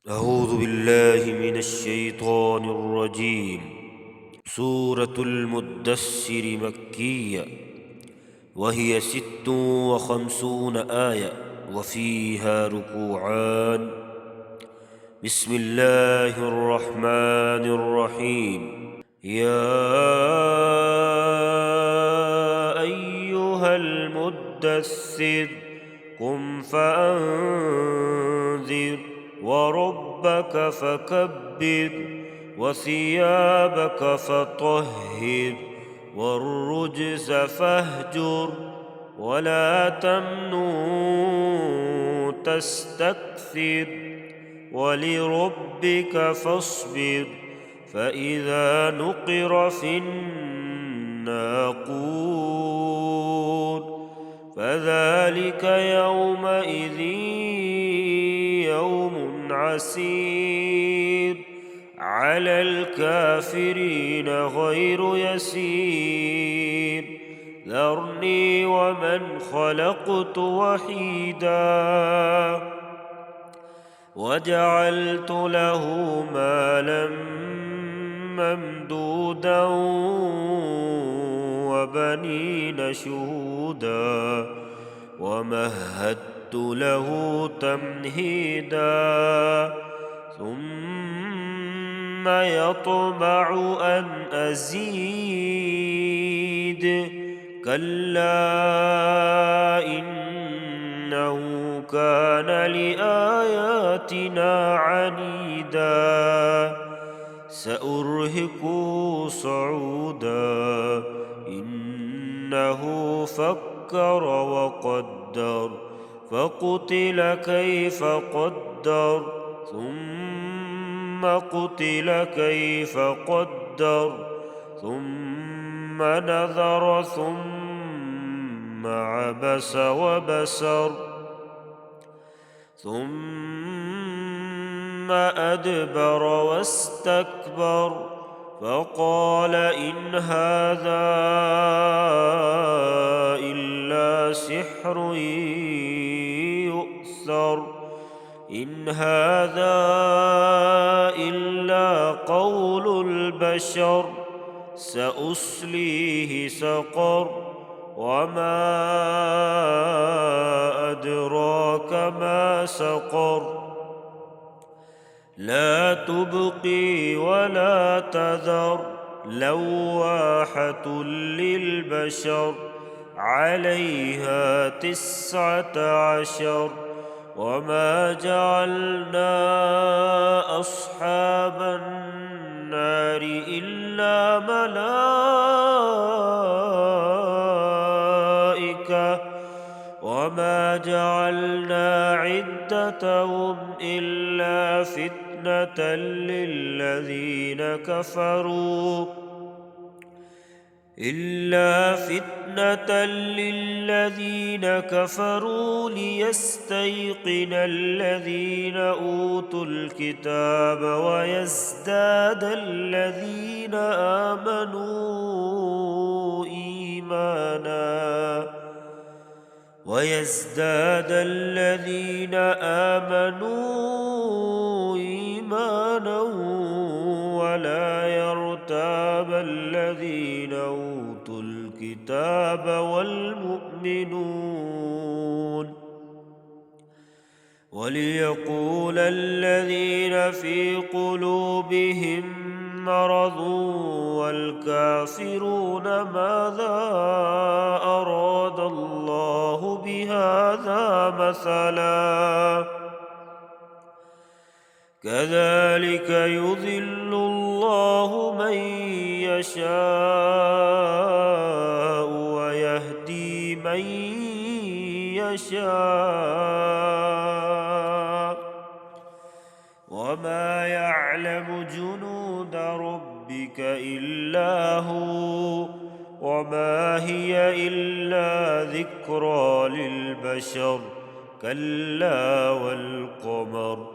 أعوذ بالله من الشيطان الرجيم. سورة المدثر مكية، وهي 56 آية، وفيها ركوعان. بسم الله الرحمن الرحيم. يا أيها المدثر قم فأنذر وربك فكبر وثيابك فطهر والرجز فاهجر ولا تمنن تستكثر ولربك فاصبر فإذا نقر في الناقور فذلك يومئذ يوم عسير على الكافرين غير يسير. ذرني ومن خلقت وحيدا وجعلت له مالا ممدودا وبنين شهودا ومهدت له تمهيدا ثم يطمع أن أزيد كلا إنه كان لآياتنا عنيدا سأرهقه صعودا إنه فكر وقدر فقتل كيف قدر ثم قتل كيف قدر ثم نظر ثم عبس وبسر ثم أدبر واستكبر فقال إن هذا إلا سحر يؤثر إن هذا إلا قول البشر سأصليه سقر وما أدراك ما سقر لا تبقي ولا تذر لواحة للبشر عليها 19 وما جعلنا أصحاب النار إلا ملائكة وما جعلنا عدتهم إلا فتنة للذين كفروا ليستيقن الذين أوتوا الكتاب ويزداد الذين آمنوا إيمانا ولا يرتاب الذين أوتوا الكتاب والمؤمنون وليقول الذين في قلوبهم مرض والكافرون ماذا أراد الله بهذا مثلا كذلك يضل الله من يشاء ويهدي من يشاء وما يعلم جنود ربك إلا هو وما هي إلا ذكرى للبشر كلا والقمر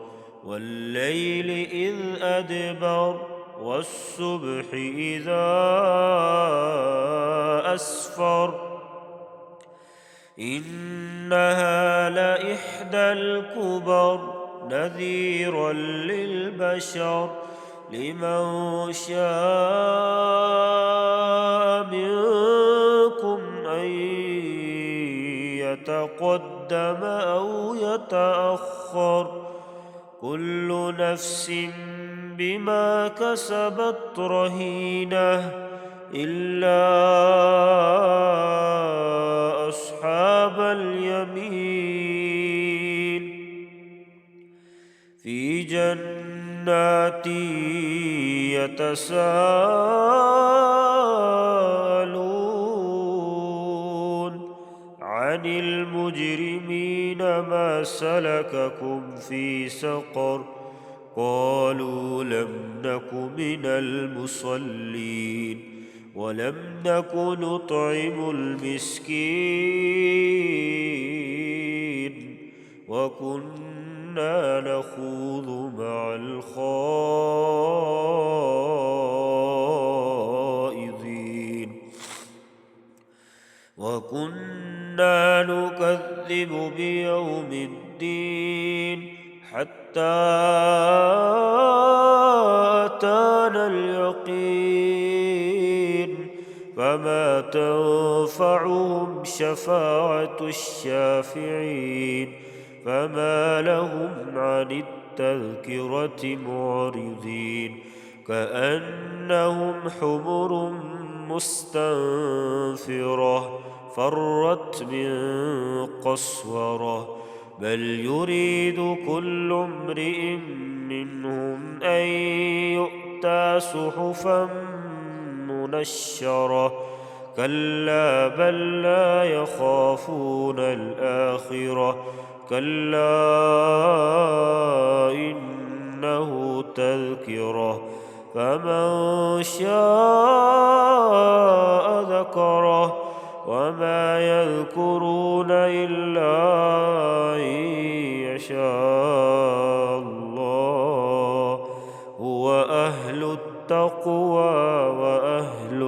والليل إذ أدبر والصبح إذا أسفر إنها لإحدى الكبر نذيرا للبشر لمن شاء منكم أن يتقدم أو يتأخر كل نفس بما كسبت رهينة إلا أصحاب اليمين في جنات يتساءلون عن المجرمين ما سلككم في سقر قالوا لم نك من المصلين ولم نك نطعم المسكين وكنا نخوض مع الخائضين وكنا نكذب بيوم الدين حتى أتانا اليقين فما تنفعهم شفاعة الشافعين فما لهم عن التذكرة معرضين كأنهم حمر مستنفرة فرت من قسورة بل يريد كل امرئ منهم أن يؤتى صحفا منشرة كلا بل لا يخافون الآخرة كلا إنه تذكرة فمن شاء ذكره وما يذكرون إلا أن يشاء الله هو أهل التقوى وأهل